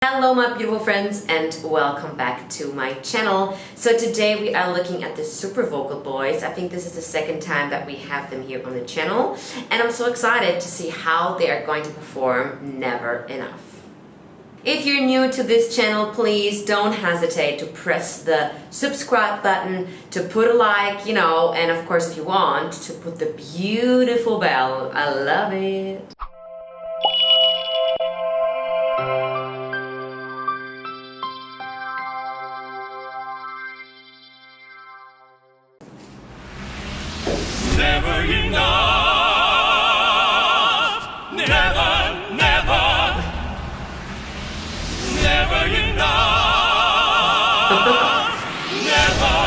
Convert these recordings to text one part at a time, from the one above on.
Hello my beautiful friends and welcome back to my channel. So today we are looking at the super vocal boys. I think this is the second time that we have them here on the channel and I'm so excited to see how they are going to perform Never Enough. If you're new to this channel, please don't hesitate to press the subscribe button, to put a like, and of course if you want to put the beautiful bell. I love it. Never enough, never, never, never enough, never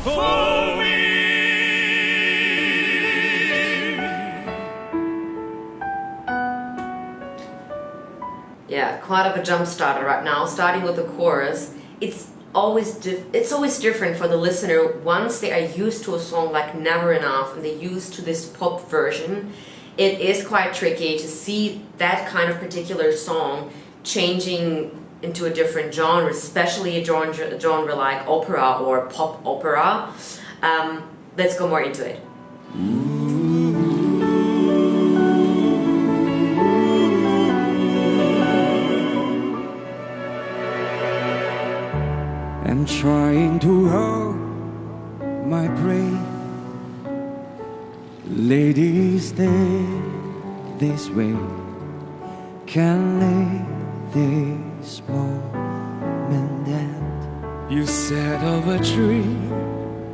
for me. Yeah, quite of a jump starter right now, starting with the chorus. It's always different for the listener once they are used to a song like Never Enough and they're used to this pop version. It is quite tricky to see that kind of particular song changing into a different genre, especially a genre like opera or pop opera. Let's go more into it. I'm trying to hold my breath. Ladies, stay this way. Can't let this moment end. You said of a dream.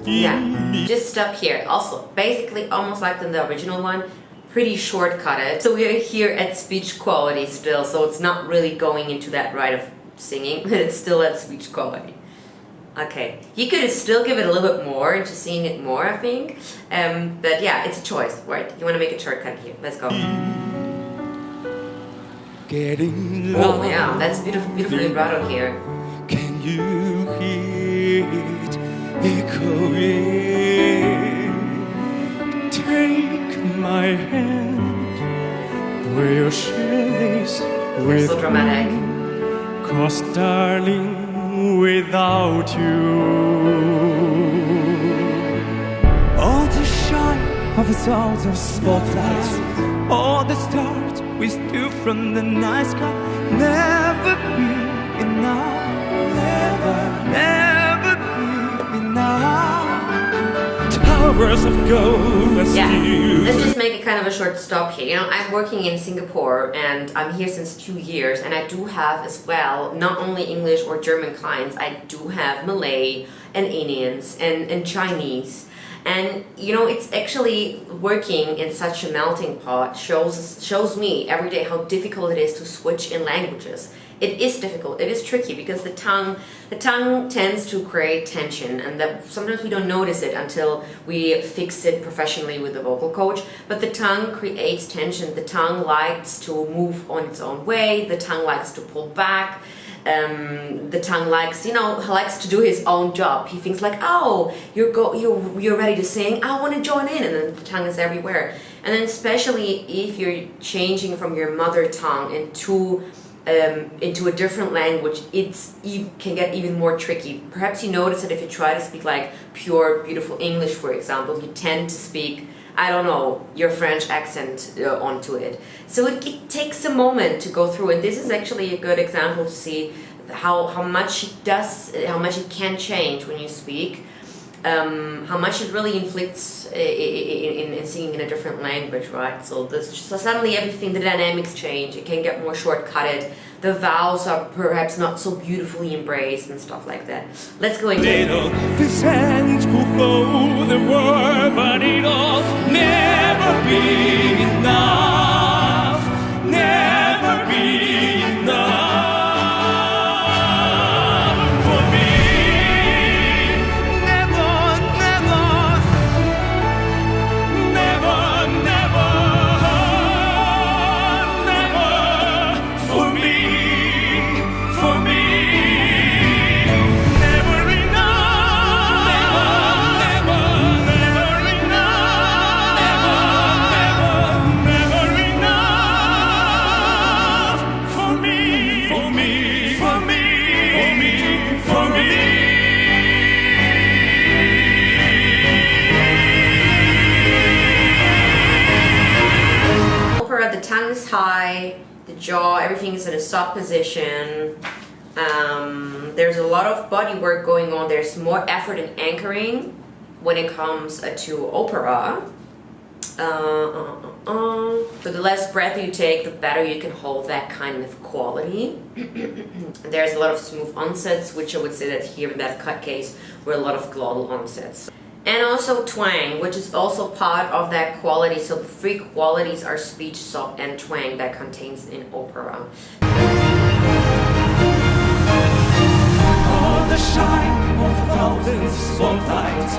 Yeah, just stop here. Also, basically almost like in the original one, pretty shortcutted. So we are here at speech quality still, so it's not really going into that right of singing, but it's still at speech quality. Okay, you could still give it a little bit more into seeing it more, I think. But yeah, it's a choice, right? You want to make a shortcut here. Let's go. Getting Oh yeah, that's beautiful vibrato here. Can you hear it echoing? Take my hand, we'll share this with So dramatic. me. 'Cause darling, without you, all the shine of a thousand spotlights, all the stars we steal from the night sky, never be enough, never, never be enough. Towers of gold are Yeah, still. let's just make a kind of a short stop here. I'm working in Singapore and I'm here since 2 years and I do have as well not only English or German clients, I do have Malay and Indians and Chinese. And it's actually working in such a melting pot shows me every day how difficult it is to switch in languages. It is difficult, it is tricky because the tongue tends to create tension and that sometimes we don't notice it until we fix it professionally with a vocal coach, but the tongue creates tension. The tongue likes to move on its own way, the tongue likes to pull back. The tongue likes, likes to do his own job. He thinks like, oh, you're ready to sing, I want to join in, and then the tongue is everywhere. And then especially if you're changing from your mother tongue into a different language, can get even more tricky. Perhaps you notice that if you try to speak like pure, beautiful English, for example, you tend to speak, I don't know, your French accent onto it. So it takes a moment to go through, and this is actually a good example to see how much it can change when you speak, how much it really inflicts in singing in a different language, right? So suddenly everything, the dynamics change, it can get more shortcutted, the vowels are perhaps not so beautifully embraced and stuff like that. Let's go into it. This ends before the world, but it'll never be enough, never be enough for me. Never, never, never, never, never for me, for me. Never enough, never, never, never enough, never, never, never tongue is high, the jaw, everything is in a soft position. There's a lot of body work going on. There's more effort in anchoring when it comes to opera. So the less breath you take, the better you can hold that kind of quality. There's a lot of smooth onsets, which I would say that here in that cut case were a lot of glottal onsets. And also twang, which is also part of that quality. So the three qualities are speech, soft, and twang that contains in opera. All the shine of a thousand spotlights,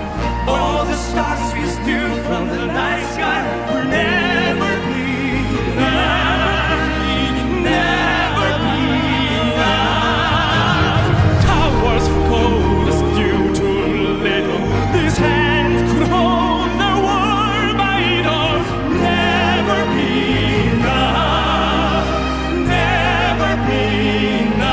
all the stars we steal from the night sky will never be enough, never be enough. Towers for cold is due too little. This hand could hold the world by it all. Never be enough, never be enough.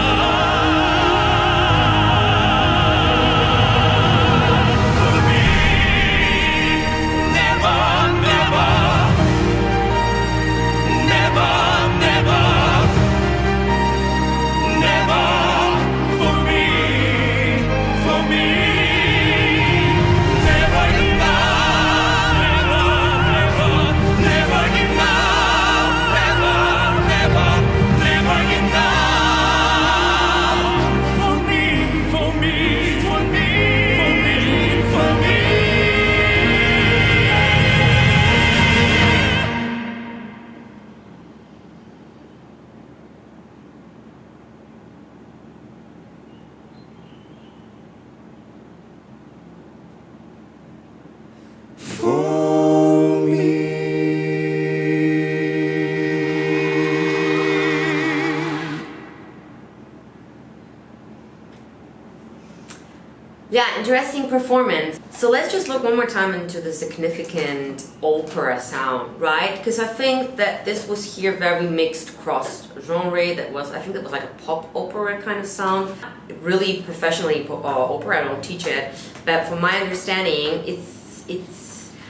Yeah, interesting performance. So let's just look one more time into the significant opera sound, right? Because I think that this was here very mixed cross genre. That was, I think that was like a pop opera kind of sound. Really professionally opera, I don't teach it, but from my understanding,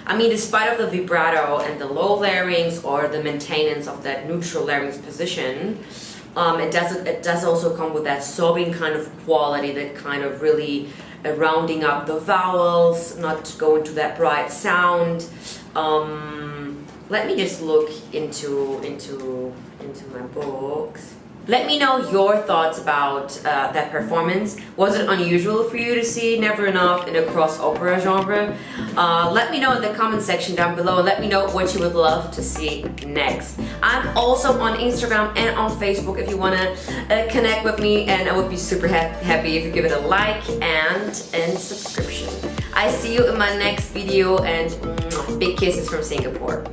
I mean, despite of the vibrato and the low larynx or the maintenance of that neutral larynx position, it does also come with that sobbing kind of quality, that kind of really rounding up the vowels, not going to that bright sound. Let me just look into my books. Let me know your thoughts about that performance. Was it unusual for you to see Never Enough in a cross opera genre? Let me know in the comment section down below. Let me know what you would love to see next. I'm also on Instagram and on Facebook if you want to connect with me, and I would be super happy if you give it a like and subscription. I see you in my next video, and big kisses from Singapore.